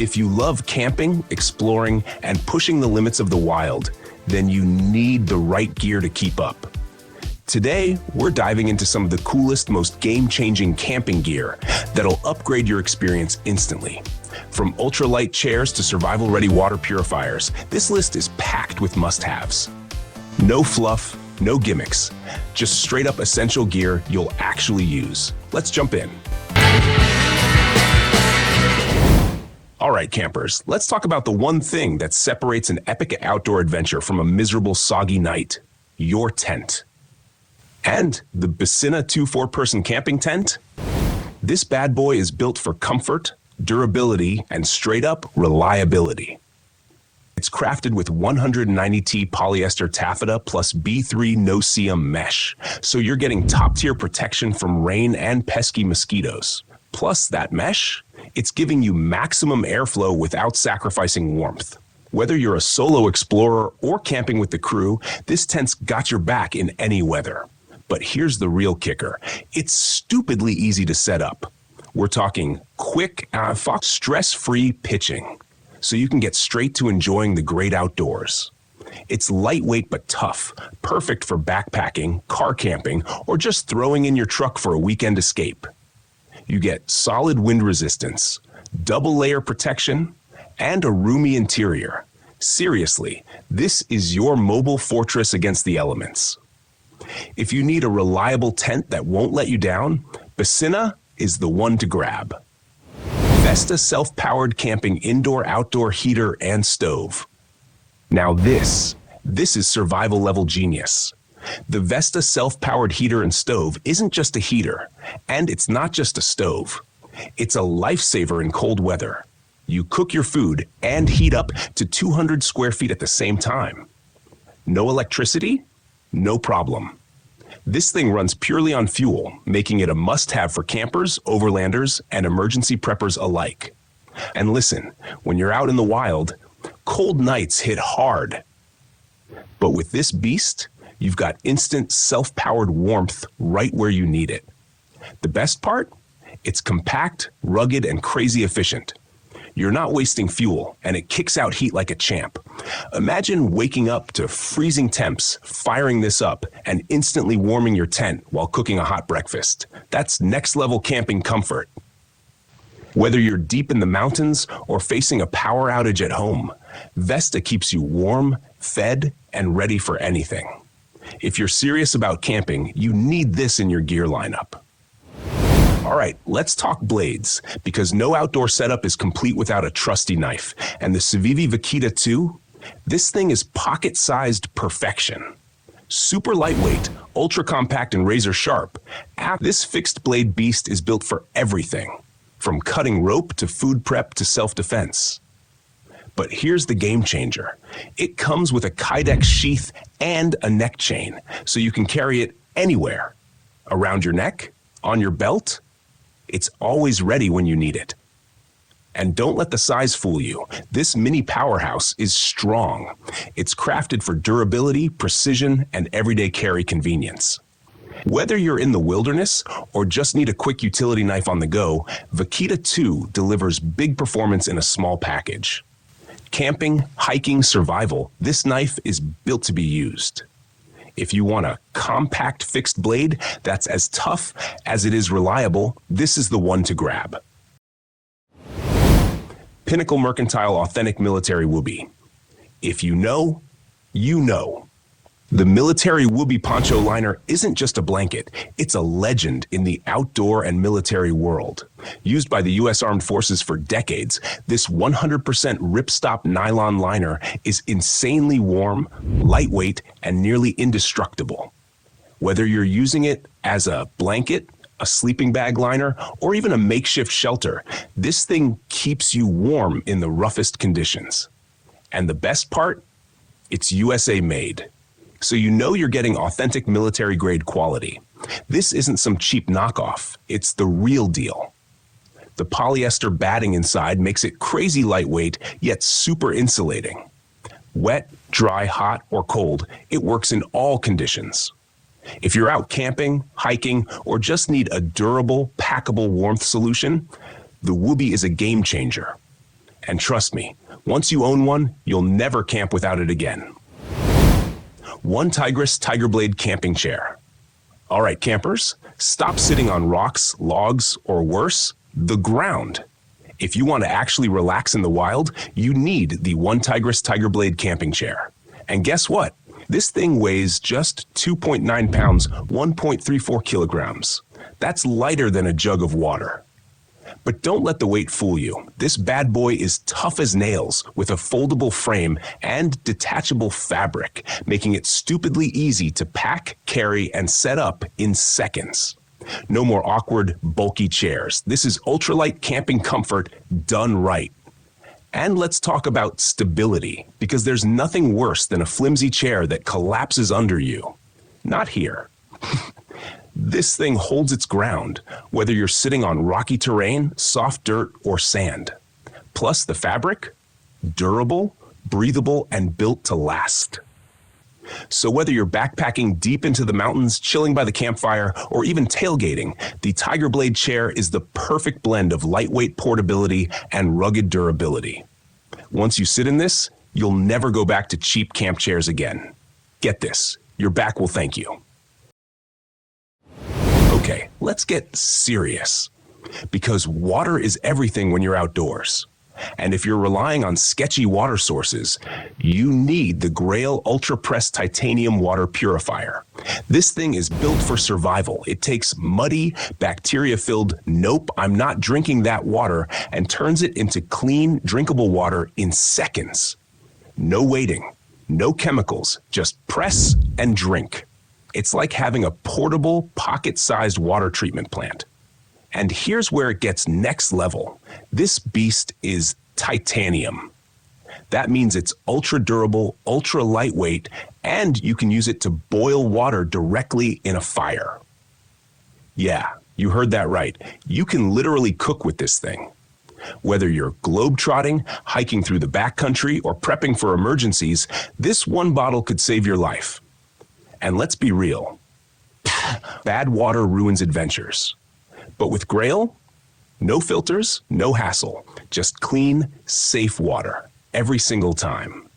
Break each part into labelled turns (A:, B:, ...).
A: If you love camping, exploring, and pushing the limits of the wild, then you need the right gear to keep up. Today, we're diving into some of the coolest, most game-changing camping gear that'll upgrade your experience instantly. From ultralight chairs to survival-ready water purifiers, this list is packed with must-haves. No fluff, no gimmicks, just straight-up essential gear you'll actually use. Let's jump in. All right, campers, let's talk about the one thing that separates an epic outdoor adventure from a miserable, soggy night: your tent. And the BISINNA 2 4-person camping tent? This bad boy is built for comfort, durability, and straight-up reliability. It's crafted with 190T polyester taffeta plus B3 no-see-um mesh, so you're getting top-tier protection from rain and pesky mosquitoes. Plus that mesh, it's giving you maximum airflow without sacrificing warmth. Whether you're a solo explorer or camping with the crew, this tent's got your back in any weather. But here's the real kicker. It's stupidly easy to set up. We're talking quick, stress-free pitching, so you can get straight to enjoying the great outdoors. It's lightweight but tough, perfect for backpacking, car camping, or just throwing in your truck for a weekend escape. You get solid wind resistance, double layer protection, and a roomy interior. Seriously, this is your mobile fortress against the elements. If you need a reliable tent that won't let you down, BISINNA is the one to grab. VESTA self-powered camping indoor-outdoor heater and stove. Now this is survival level genius. The VESTA self-powered heater and stove isn't just a heater, and it's not just a stove. It's a lifesaver in cold weather. You cook your food and heat up to 200 square feet at the same time. No electricity? No problem. This thing runs purely on fuel, making it a must-have for campers, overlanders, and emergency preppers alike. And listen, when you're out in the wild, cold nights hit hard. But with this beast, you've got instant self-powered warmth right where you need it. The best part? It's compact, rugged, and crazy efficient. You're not wasting fuel, and it kicks out heat like a champ. Imagine waking up to freezing temps, firing this up, and instantly warming your tent while cooking a hot breakfast. That's next-level camping comfort. Whether you're deep in the mountains or facing a power outage at home, VESTA keeps you warm, fed, and ready for anything. If you're serious about camping, you need this in your gear lineup. All right, let's talk blades, because no outdoor setup is complete without a trusty knife. And the CIVIVI VAQUITA 2, this thing is pocket-sized perfection. Super lightweight, ultra-compact, and razor-sharp, this fixed-blade beast is built for everything, from cutting rope to food prep to self-defense. But here's the game changer. It comes with a Kydex sheath and a neck chain, so you can carry it anywhere. Around your neck, on your belt, it's always ready when you need it. And don't let the size fool you. This mini powerhouse is strong. It's crafted for durability, precision, and everyday carry convenience. Whether you're in the wilderness or just need a quick utility knife on the go, VAQUITA 2 delivers big performance in a small package. Camping, hiking, survival, this knife is built to be used. If you want a compact fixed blade that's as tough as it is reliable, this is the one to grab. Pinnacle Mercantile Authentic Military WOOBIE. If you know, you know. The military WOOBIE poncho liner isn't just a blanket, it's a legend in the outdoor and military world. Used by the U.S. Armed Forces for decades, this 100% ripstop nylon liner is insanely warm, lightweight, and nearly indestructible. Whether you're using it as a blanket, a sleeping bag liner, or even a makeshift shelter, this thing keeps you warm in the roughest conditions. And the best part? It's USA made. So you know you're getting authentic military-grade quality. This isn't some cheap knockoff, it's the real deal. The polyester batting inside makes it crazy lightweight, yet super insulating. Wet, dry, hot, or cold, it works in all conditions. If you're out camping, hiking, or just need a durable, packable warmth solution, the WOOBIE is a game changer. And trust me, once you own one, you'll never camp without it again. ONETIGRIS TIGERBLADE Camping Chair. All right, campers, stop sitting on rocks, logs, or worse, the ground. If you want to actually relax in the wild, you need the ONETIGRIS TIGERBLADE Camping Chair. And guess what? This thing weighs just 2.9 pounds, 1.34 kilograms. That's lighter than a jug of water. But don't let the weight fool you. This bad boy is tough as nails with a foldable frame and detachable fabric, making it stupidly easy to pack, carry, and set up in seconds. No more awkward, bulky chairs. This is ultralight camping comfort done right. And let's talk about stability, because there's nothing worse than a flimsy chair that collapses under you. Not here. This thing holds its ground, whether you're sitting on rocky terrain, soft dirt, or sand. Plus the fabric, durable, breathable, and built to last. So whether you're backpacking deep into the mountains, chilling by the campfire, or even tailgating, the TIGERBLADE chair is the perfect blend of lightweight portability and rugged durability. Once you sit in this, you'll never go back to cheap camp chairs again. Get this, your back will thank you. Okay, let's get serious. Because water is everything when you're outdoors. And if you're relying on sketchy water sources, you need the GRAYL ULTRAPRESS Titanium Water Purifier. This thing is built for survival. It takes muddy, bacteria-filled, nope, I'm not drinking that water, and turns it into clean, drinkable water in seconds. No waiting, no chemicals, just press and drink. It's like having a portable, pocket-sized water treatment plant. And here's where it gets next level. This beast is titanium. That means it's ultra durable, ultra lightweight, and you can use it to boil water directly in a fire. Yeah, you heard that right. You can literally cook with this thing. Whether you're globetrotting, hiking through the backcountry, or prepping for emergencies, this one bottle could save your life. And let's be real. Bad water ruins adventures. But with GRAYL, no filters, no hassle, just clean, safe water every single time.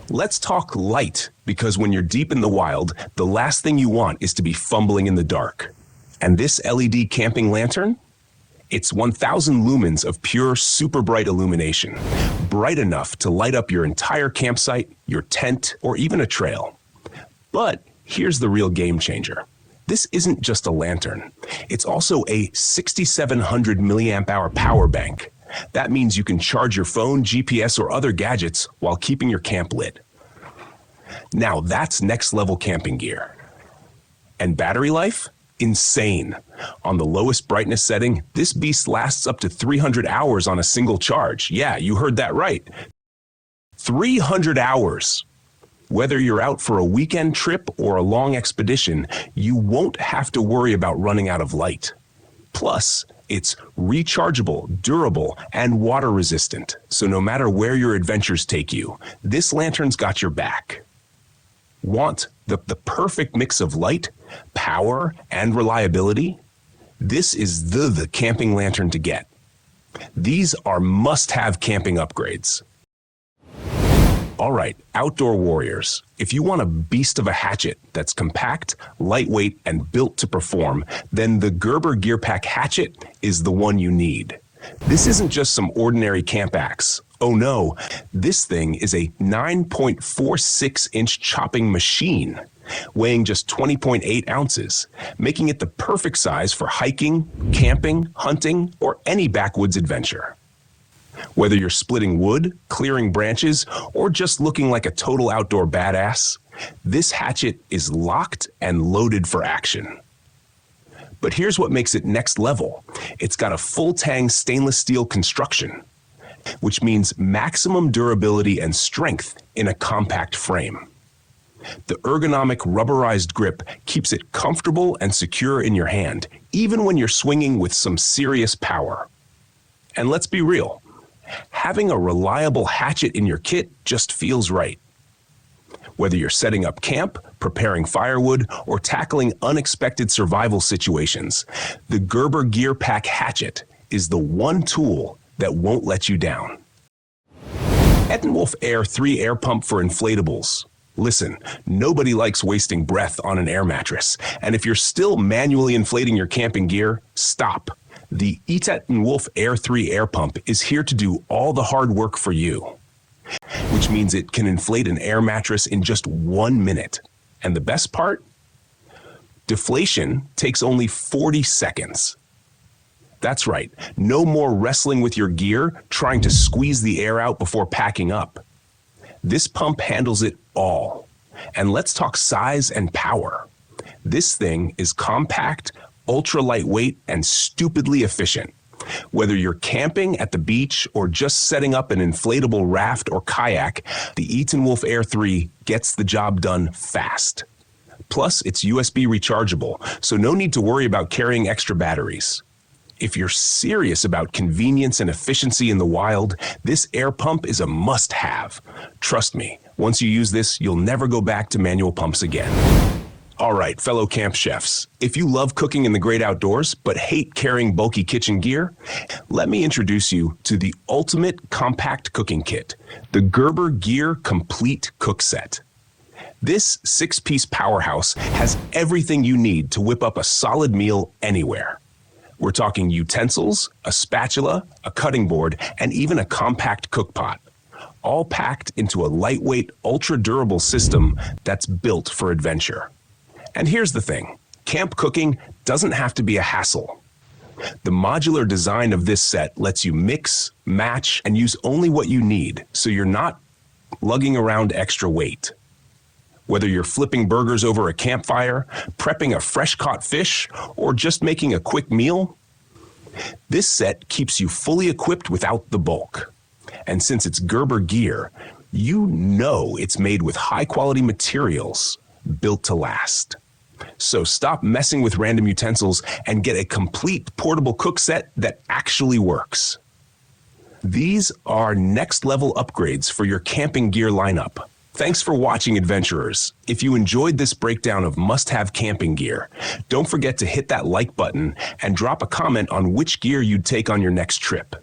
A: Let's talk light, because when you're deep in the wild, the last thing you want is to be fumbling in the dark. And this LED camping lantern? It's 1,000 lumens of pure, super bright illumination, bright enough to light up your entire campsite, your tent, or even a trail. But here's the real game changer. This isn't just a lantern. It's also a 6,700 milliamp hour power bank. That means you can charge your phone, GPS, or other gadgets while keeping your camp lit. Now that's next level camping gear. And battery life? Insane. On the lowest brightness setting, this beast lasts up to 300 hours on a single charge. Yeah, you heard that right. 300 hours. Whether you're out for a weekend trip or a long expedition, you won't have to worry about running out of light. Plus, it's rechargeable, durable, and water resistant. So no matter where your adventures take you, this lantern's got your back. Want the perfect mix of light, power, and reliability? This is the camping lantern to get. These are must-have camping upgrades. All right, outdoor warriors, if you want a beast of a hatchet that's compact, lightweight, and built to perform, then the GERBER Gear Pack Hatchet is the one you need. This isn't just some ordinary camp axe. Oh no, this thing is a 9.46-inch chopping machine, weighing just 20.8 ounces, making it the perfect size for hiking, camping, hunting, or any backwoods adventure. Whether you're splitting wood, clearing branches, or just looking like a total outdoor badass, this hatchet is locked and loaded for action. But here's what makes it next level. It's got a full-tang stainless steel construction, which means maximum durability and strength in a compact frame. The ergonomic rubberized grip keeps it comfortable and secure in your hand, even when you're swinging with some serious power. And let's be real, having a reliable hatchet in your kit just feels right. Whether you're setting up camp, preparing firewood, or tackling unexpected survival situations, the GERBER Gear Pack Hatchet is the one tool that won't let you down. ETENWOLF Air 3 air pump for inflatables. Listen, nobody likes wasting breath on an air mattress, and if you're still manually inflating your camping gear, stop. The ETENWOLF Air 3 air pump is here to do all the hard work for you, which means it can inflate an air mattress in just 1 minute. And the best part? Deflation takes only 40 seconds. That's right, no more wrestling with your gear trying to squeeze the air out before packing up. This pump handles it all. And let's talk size and power. This thing is compact, ultra lightweight, and stupidly efficient. Whether you're camping at the beach or just setting up an inflatable raft or kayak, the ETENWOLF Air 3 gets the job done fast. Plus, it's USB rechargeable, so no need to worry about carrying extra batteries. If you're serious about convenience and efficiency in the wild, this air pump is a must-have. Trust me, once you use this, you'll never go back to manual pumps again. All right, fellow camp chefs, if you love cooking in the great outdoors but hate carrying bulky kitchen gear, let me introduce you to the ultimate compact cooking kit, the GERBER Gear Complete Cook Set. This 6-piece powerhouse has everything you need to whip up a solid meal anywhere. We're talking utensils, a spatula, a cutting board, and even a compact cookpot, all packed into a lightweight, ultra-durable system that's built for adventure. And here's the thing, camp cooking doesn't have to be a hassle. The modular design of this set lets you mix, match, and use only what you need, so you're not lugging around extra weight. Whether you're flipping burgers over a campfire, prepping a fresh-caught fish, or just making a quick meal, this set keeps you fully equipped without the bulk. And since it's Gerber gear, you know it's made with high-quality materials built to last. So stop messing with random utensils and get a complete portable cook set that actually works. These are next-level upgrades for your camping gear lineup. Thanks for watching, adventurers. If you enjoyed this breakdown of must-have camping gear, don't forget to hit that like button and drop a comment on which gear you'd take on your next trip.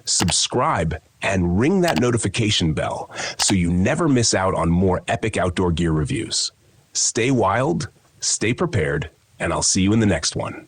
A: Subscribe and ring that notification bell so you never miss out on more epic outdoor gear reviews. Stay wild, stay prepared, and I'll see you in the next one.